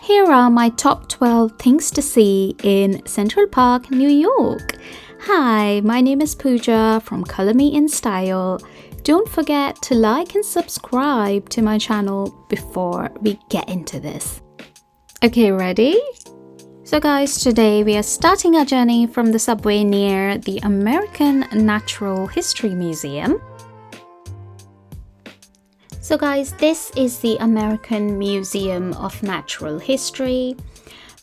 Here are my top 12 things to see in Central Park, New York. Hi, my name is Pooja from Color Me in Style. Don't forget to like and subscribe to my channel before we get into this. Okay, ready? So guys, today we are starting our journey from the subway near the American Natural History Museum. So guys, this is the American Museum of Natural History.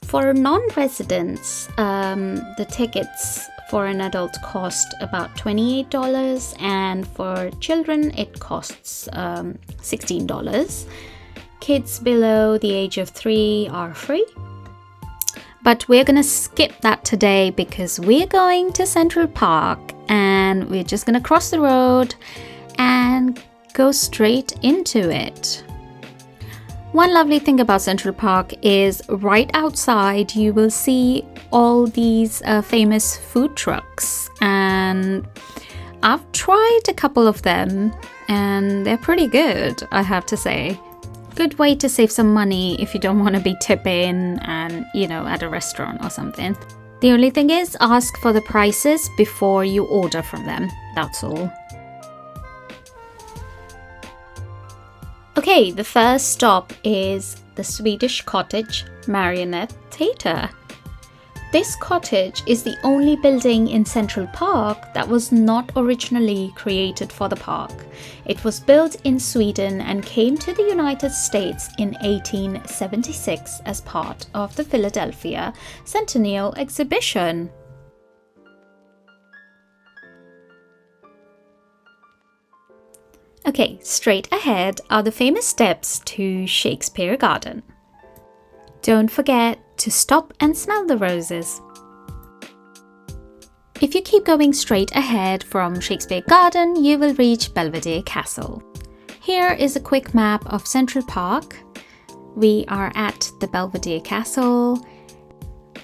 For non-residents, the tickets for an adult cost about $28 and for children it costs $16. Kids below the age of 3 are free. But we're gonna skip that today because we're going to Central Park and we're just gonna cross the road and go straight into it. One lovely thing about Central Park is right outside you will see all these famous food trucks, and I've tried a couple of them and they're pretty good, I have to say. Good way to save some money if you don't want to be tipping and, at a restaurant or something. The only thing is ask for the prices before you order from them, that's all. Okay, the first stop is the Swedish Cottage Marionette Theatre. This cottage is the only building in Central Park that was not originally created for the park. It was built in Sweden and came to the United States in 1876 as part of the Philadelphia Centennial Exhibition. Okay, straight ahead are the famous steps to Shakespeare Garden. Don't forget to stop and smell the roses. If you keep going straight ahead from Shakespeare Garden, you will reach Belvedere Castle. Here is a quick map of Central Park. We are at the Belvedere Castle.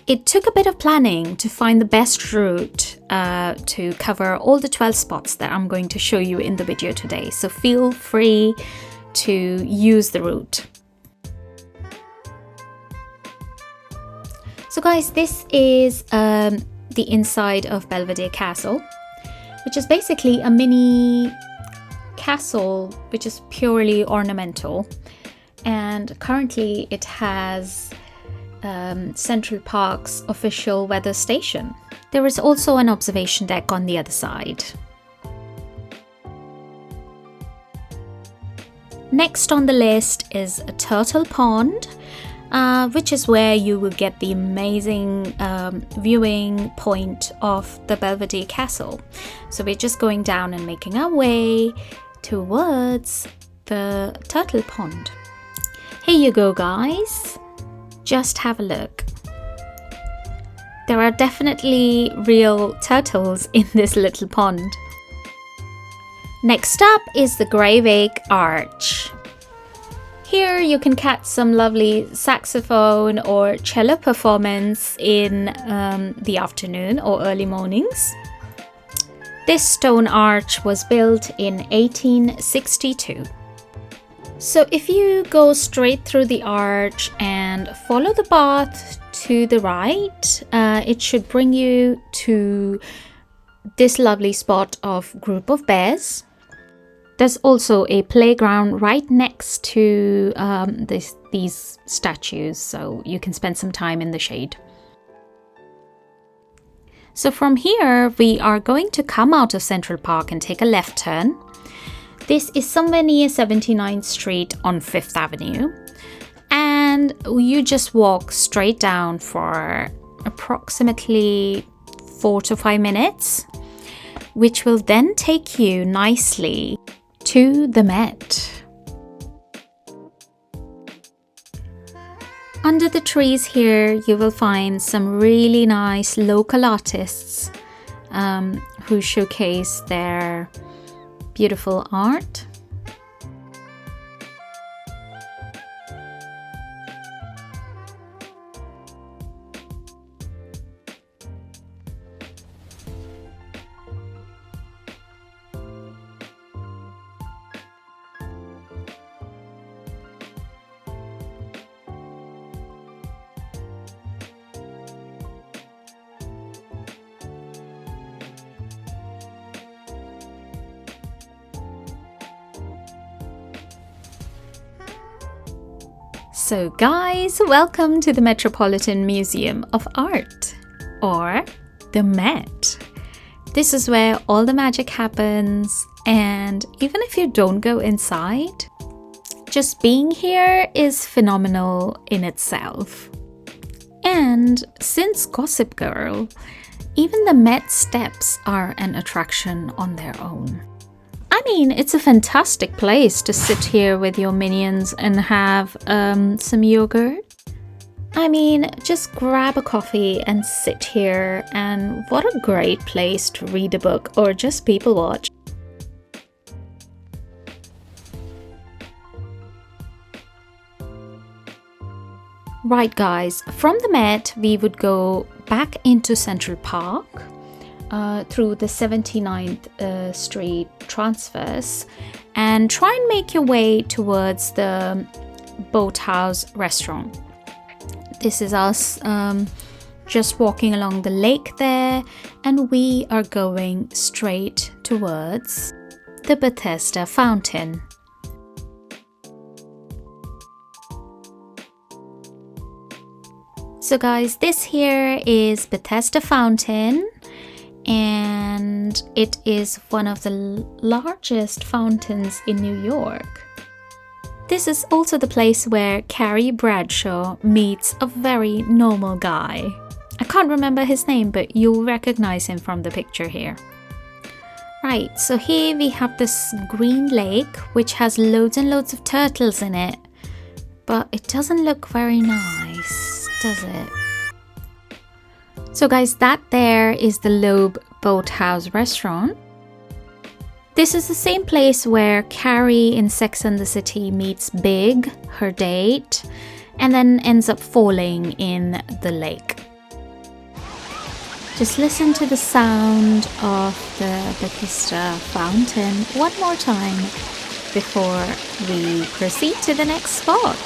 It took a bit of planning to find the best route to cover all the 12 spots that I'm going to show you in the video today, so feel free to use the route. So guys, this is the inside of Belvedere Castle, which is basically a mini castle which is purely ornamental, and currently it has Central Park's official weather station. There is also an observation deck on the other side. Next on the list is a turtle pond, which is where you will get the amazing viewing point of the Belvedere Castle. So we're just going down and making our way towards the turtle pond. Here you go, guys. Just have a look. There are definitely real turtles in this little pond. Next up is the Grave Egg Arch. Here you can catch some lovely saxophone or cello performance in the afternoon or early mornings. This stone arch was built in 1862. So if you go straight through the arch and follow the path to the right, it should bring you to this lovely spot of Group of Bears. There's also a playground right next to these statues, so you can spend some time in the shade. So from here, we are going to come out of Central Park and take a left turn. This is somewhere near 79th Street on 5th Avenue. And you just walk straight down for approximately 4 to 5 minutes, which will then take you nicely to the Met. Under the trees here, you will find some really nice local artists who showcase their beautiful art. So guys, welcome to the Metropolitan Museum of Art, or the Met. This is where all the magic happens, and even if you don't go inside, just being here is phenomenal in itself. And since Gossip Girl, even the Met steps are an attraction on their own. I mean, it's a fantastic place to sit here with your minions and have some yogurt. I mean, just grab a coffee and sit here, and what a great place to read a book or just people watch. Right guys, from the Met we would go back into Central Park through the 79th Street transverse and try and make your way towards the Boathouse restaurant. This is us just walking along the lake there, and we are going straight towards the Bethesda Fountain. So guys, this here is Bethesda Fountain, and it is one of the largest fountains in New York. This is also the place where Carrie Bradshaw meets a very normal guy. I can't remember his name, but you'll recognize him from the picture here. Right, so here we have this green lake, which has loads and loads of turtles in it. But it doesn't look very nice, does it? So guys, that there is the Loeb Boathouse restaurant. This is the same place where Carrie in Sex and the City meets Big, her date, and then ends up falling in the lake. Just listen to the sound of the Bethesda Fountain one more time before we proceed to the next spot.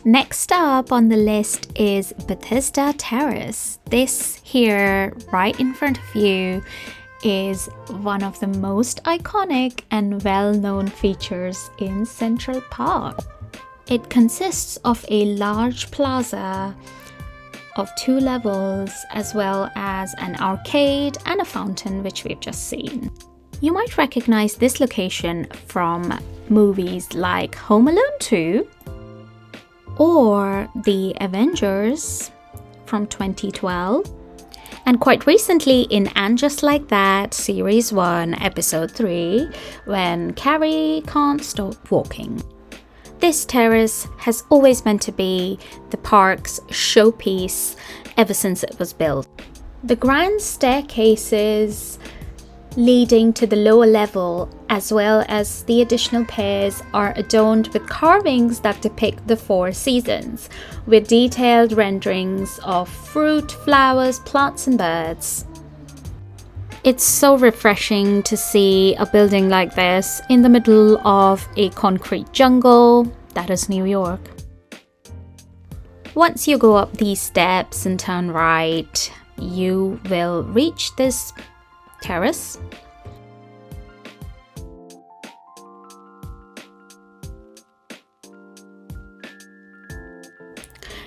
Next up on the list is Bethesda Terrace. This here, right in front of you, is one of the most iconic and well-known features in Central Park. It consists of a large plaza of 2 levels, as well as an arcade and a fountain, which we've just seen. You might recognize this location from movies like Home Alone 2, or The Avengers from 2012, and quite recently in And Just Like That Series 1 Episode 3, when Carrie can't stop walking. This terrace has always meant to be the park's showpiece ever since it was built. The grand staircases leading to the lower level, as well as the additional piers, are adorned with carvings that depict the 4 seasons, with detailed renderings of fruit, flowers, plants and birds. It's so refreshing to see a building like this in the middle of a concrete jungle that is New York. Once you go up these steps and turn right, you will reach this terrace.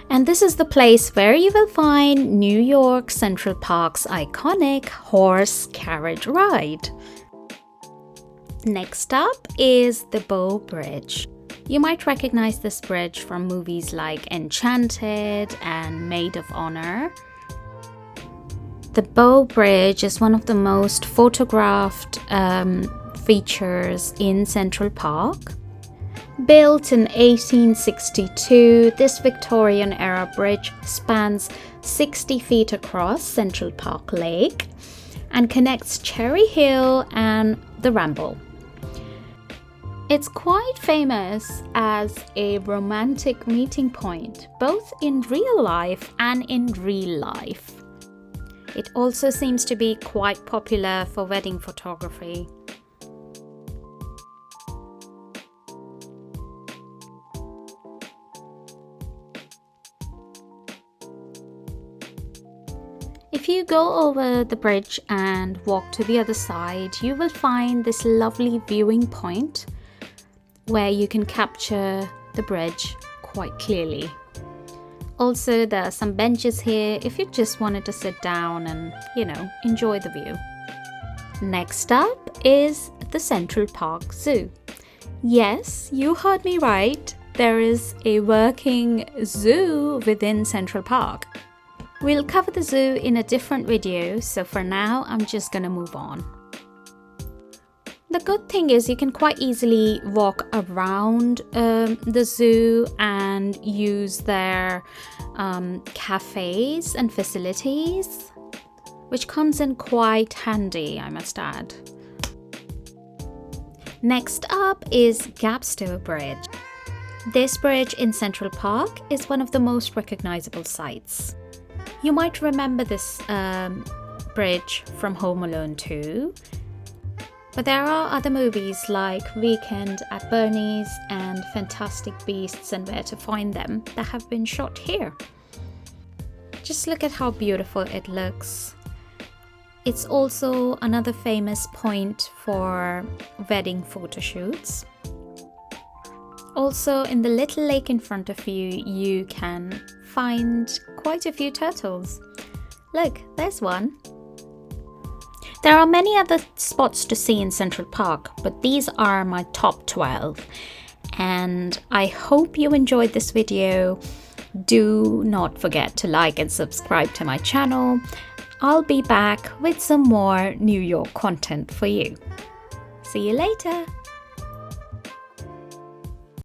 And this is the place where you will find New York Central Park's iconic horse carriage ride. Next up is the Bow Bridge. You might recognize this bridge from movies like Enchanted and Maid of Honor. The Bow Bridge is one of the most photographed features in Central Park. Built in 1862, this Victorian-era bridge spans 60 feet across Central Park Lake and connects Cherry Hill and the Ramble. It's quite famous as a romantic meeting point, both in real life and in real life. It also seems to be quite popular for wedding photography. If you go over the bridge and walk to the other side, you will find this lovely viewing point where you can capture the bridge quite clearly. Also, there are some benches here if you just wanted to sit down and, enjoy the view. Next up is the Central Park Zoo. Yes, you heard me right. There is a working zoo within Central Park. We'll cover the zoo in a different video, so for now I'm just gonna move on. The good thing is you can quite easily walk around the zoo and use their cafes and facilities, which comes in quite handy, I must add. Next up is Gapstow Bridge. This bridge in Central Park is one of the most recognizable sights. You might remember this bridge from Home Alone 2, but there are other movies like Weekend at Bernie's and Fantastic Beasts and Where to Find Them that have been shot here. Just look at how beautiful it looks. It's also another famous point for wedding photo shoots. Also, in the little lake in front of you, you can find quite a few turtles. Look, there's one. There are many other spots to see in Central Park, but these are my top 12. And I hope you enjoyed this video. Do not forget to like and subscribe to my channel. I'll be back with some more New York content for you. See you later.